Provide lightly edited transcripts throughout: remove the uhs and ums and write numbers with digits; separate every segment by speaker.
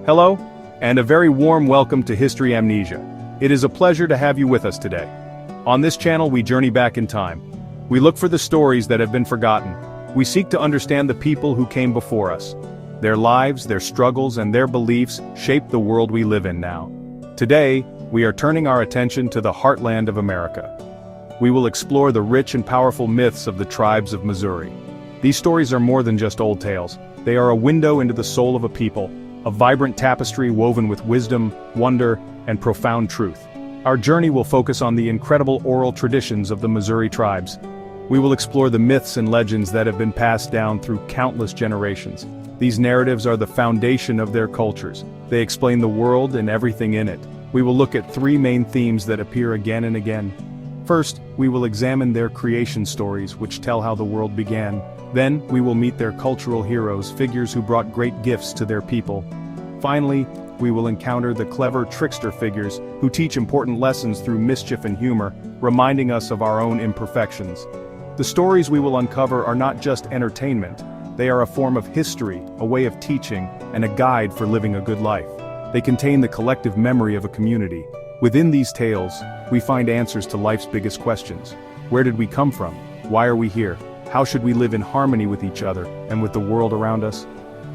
Speaker 1: Hello, and a very warm welcome to History Amnesia. It is a pleasure to have you with us today. On this channel we journey back in time. We look for the stories that have been forgotten. We seek to understand the people who came before us. Their lives, their struggles, and their beliefs shape the world we live in now. Today, we are turning our attention to the heartland of America. We will explore the rich and powerful myths of the tribes of Missouri. These stories are more than just old tales. They are a window into the soul of a people, a vibrant tapestry woven with wisdom, wonder, and profound truth. Our journey will focus on the incredible oral traditions of the Missouri tribes. We will explore the myths and legends that have been passed down through countless generations. These narratives are the foundation of their cultures. They explain the world and everything in it. We will look at three main themes that appear again and again. First, we will examine their creation stories, which tell how the world began. Then, we will meet their cultural heroes, figures who brought great gifts to their people. Finally, we will encounter the clever trickster figures, who teach important lessons through mischief and humor, reminding us of our own imperfections. The stories we will uncover are not just entertainment. They are a form of history, a way of teaching, and a guide for living a good life. They contain the collective memory of a community. Within these tales, we find answers to life's biggest questions. Where did we come from? Why are we here? How should we live in harmony with each other and with the world around us?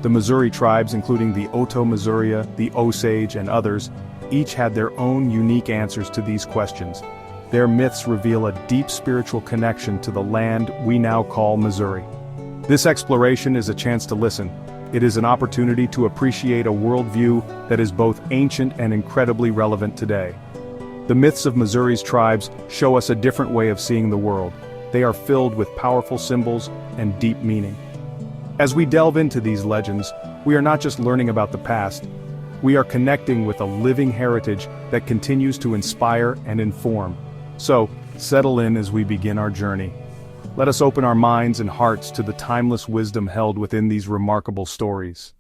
Speaker 1: The Missouri tribes, including the Otoe-Missouria, the Osage, and others, each had their own unique answers to these questions. Their myths reveal a deep spiritual connection to the land we now call Missouri. This exploration is a chance to listen. It is an opportunity to appreciate a worldview that is both ancient and incredibly relevant today. The myths of Missouri's tribes show us a different way of seeing the world. They are filled with powerful symbols and deep meaning. As we delve into these legends, we are not just learning about the past. We are connecting with a living heritage that continues to inspire and inform. So, settle in as we begin our journey. Let us open our minds and hearts to the timeless wisdom held within these remarkable stories.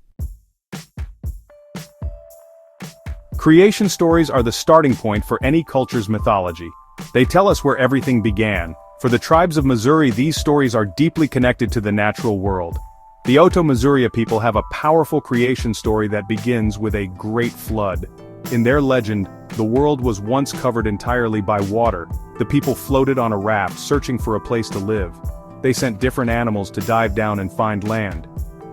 Speaker 1: Creation stories are the starting point for any culture's mythology. They tell us where everything began. For the tribes of Missouri, these stories are deeply connected to the natural world. The Otoe-Missouria people have a powerful creation story that begins with a great flood. In their legend, the world was once covered entirely by water. The people floated on a raft, searching for a place to live. They sent different animals to dive down and find land.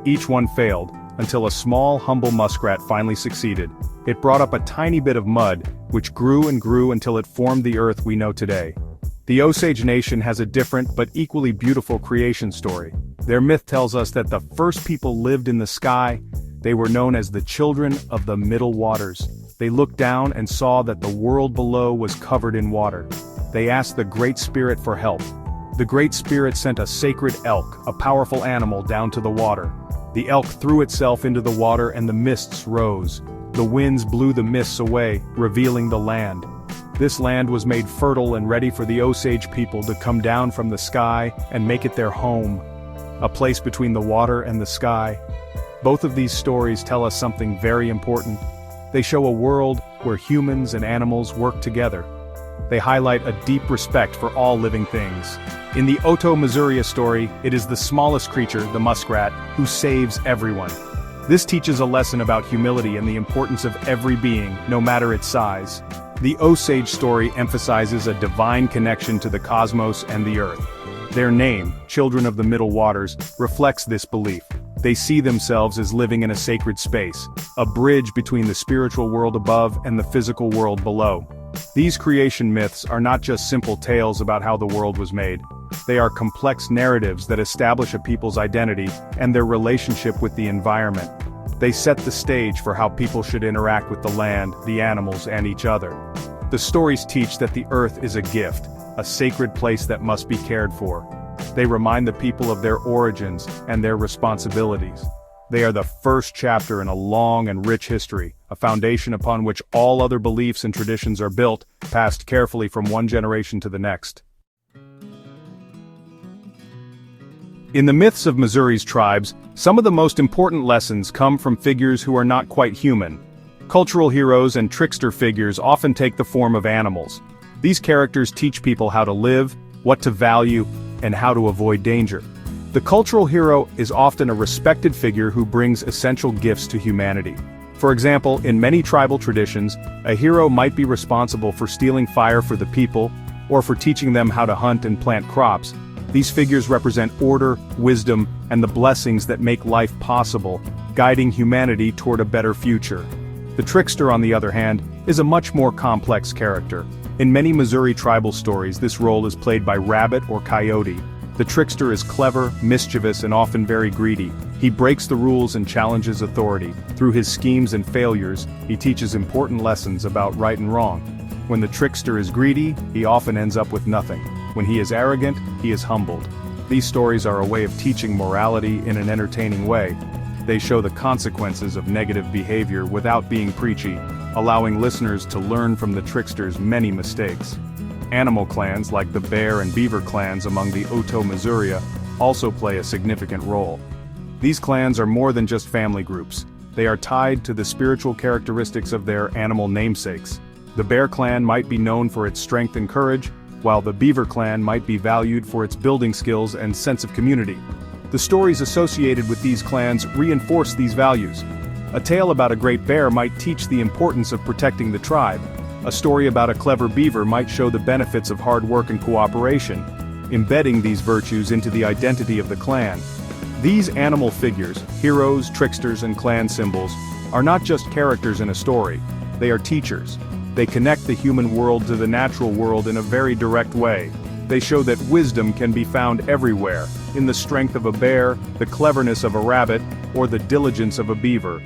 Speaker 1: Each one failed, until a small, humble muskrat finally succeeded. It brought up a tiny bit of mud, which grew and grew until it formed the earth we know today. The Osage Nation has a different but equally beautiful creation story. Their myth tells us that the first people lived in the sky. They were known as the children of the middle waters. They looked down and saw that the world below was covered in water. They asked the Great Spirit for help. The Great Spirit sent a sacred elk, a powerful animal, down to the water. The elk threw itself into the water and the mists rose. The winds blew the mists away, revealing the land. This land was made fertile and ready for the Osage people to come down from the sky and make it their home. A place between the water and the sky. Both of these stories tell us something very important. They show a world where humans and animals work together. They highlight a deep respect for all living things. In the Otoe-Missouria story, it is the smallest creature, the muskrat, who saves everyone. This teaches a lesson about humility and the importance of every being, no matter its size. The Osage story emphasizes a divine connection to the cosmos and the earth. Their name, Children of the Middle Waters, reflects this belief. They see themselves as living in a sacred space, a bridge between the spiritual world above and the physical world below. These creation myths are not just simple tales about how the world was made. They are complex narratives that establish a people's identity and their relationship with the environment. They set the stage for how people should interact with the land, the animals, and each other. The stories teach that the earth is a gift, a sacred place that must be cared for. They remind the people of their origins and their responsibilities. They are the first chapter in a long and rich history, a foundation upon which all other beliefs and traditions are built, passed carefully from one generation to the next. In the myths of Missouri's tribes, some of the most important lessons come from figures who are not quite human. Cultural heroes and trickster figures often take the form of animals. These characters teach people how to live, what to value, and how to avoid danger. The cultural hero is often a respected figure who brings essential gifts to humanity. For example, in many tribal traditions, a hero might be responsible for stealing fire for the people, or for teaching them how to hunt and plant crops. These figures represent order, wisdom, and the blessings that make life possible, guiding humanity toward a better future. The trickster, on the other hand, is a much more complex character. In many Missouri tribal stories, this role is played by rabbit or coyote. The trickster is clever, mischievous, and often very greedy. He breaks the rules and challenges authority. Through his schemes and failures, he teaches important lessons about right and wrong. When the trickster is greedy, he often ends up with nothing. When he is arrogant, he is humbled. These stories are a way of teaching morality in an entertaining way. They show the consequences of negative behavior without being preachy, allowing listeners to learn from the trickster's many mistakes. Animal clans like the bear and beaver clans among the Otoe-Missouria also play a significant role. These clans are more than just family groups. They are tied to the spiritual characteristics of their animal namesakes. The bear clan might be known for its strength and courage, while the beaver clan might be valued for its building skills and sense of community. The stories associated with these clans reinforce these values. A tale about a great bear might teach the importance of protecting the tribe. A story about a clever beaver might show the benefits of hard work and cooperation, embedding these virtues into the identity of the clan. These animal figures, heroes, tricksters, and clan symbols, are not just characters in a story. They are teachers. They connect the human world to the natural world in a very direct way. They show that wisdom can be found everywhere, in the strength of a bear, the cleverness of a rabbit, or the diligence of a beaver.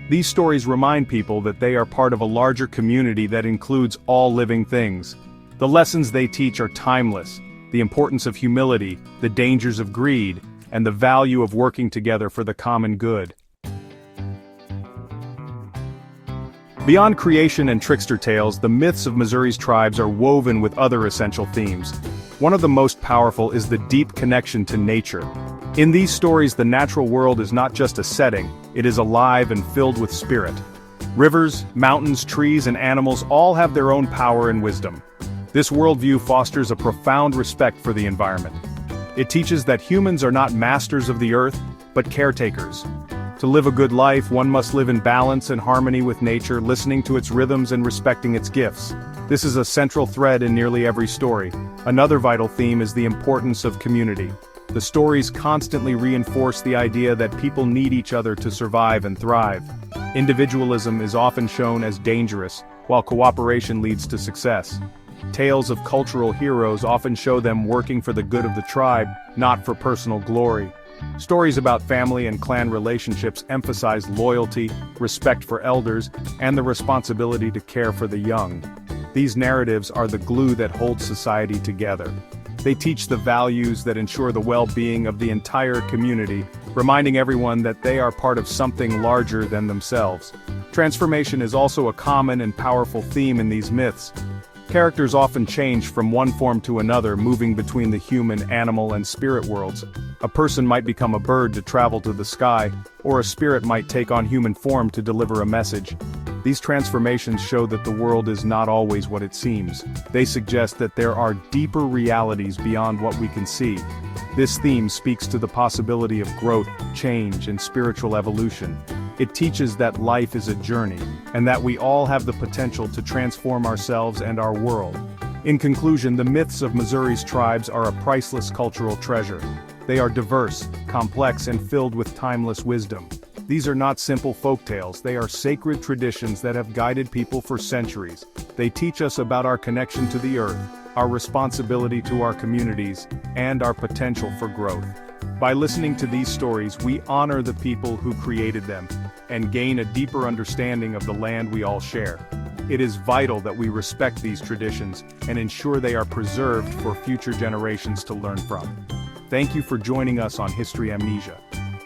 Speaker 1: These stories remind people that they are part of a larger community that includes all living things. The lessons they teach are timeless: the importance of humility, the dangers of greed, and the value of working together for the common good. Beyond creation and trickster tales, the myths of Missouri's tribes are woven with other essential themes. One of the most powerful is the deep connection to nature. In these stories, the natural world is not just a setting, it is alive and filled with spirit. Rivers, mountains, trees, and animals all have their own power and wisdom. This worldview fosters a profound respect for the environment. It teaches that humans are not masters of the earth, but caretakers. To live a good life, one must live in balance and harmony with nature, listening to its rhythms and respecting its gifts. This is a central thread in nearly every story. Another vital theme is the importance of community. The stories constantly reinforce the idea that people need each other to survive and thrive. Individualism is often shown as dangerous, while cooperation leads to success. Tales of cultural heroes often show them working for the good of the tribe, not for personal glory. Stories about family and clan relationships emphasize loyalty, respect for elders, and the responsibility to care for the young. These narratives are the glue that holds society together. They teach the values that ensure the well-being of the entire community, reminding everyone that they are part of something larger than themselves. Transformation is also a common and powerful theme in these myths. Characters often change from one form to another, moving between the human, animal, and spirit worlds. A person might become a bird to travel to the sky, or a spirit might take on human form to deliver a message. These transformations show that the world is not always what it seems. They suggest that there are deeper realities beyond what we can see. This theme speaks to the possibility of growth, change, and spiritual evolution. It teaches that life is a journey, and that we all have the potential to transform ourselves and our world. In conclusion, the myths of Missouri's tribes are a priceless cultural treasure. They are diverse, complex, and filled with timeless wisdom. These are not simple folktales, they are sacred traditions that have guided people for centuries. They teach us about our connection to the earth, our responsibility to our communities, and our potential for growth. By listening to these stories, we honor the people who created them, and gain a deeper understanding of the land we all share. It is vital that we respect these traditions and ensure they are preserved for future generations to learn from. Thank you for joining us on History Amnesia.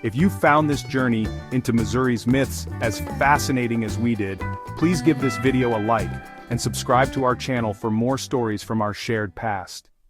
Speaker 1: If you found this journey into Missouri's myths as fascinating as we did, please give this video a like and subscribe to our channel for more stories from our shared past.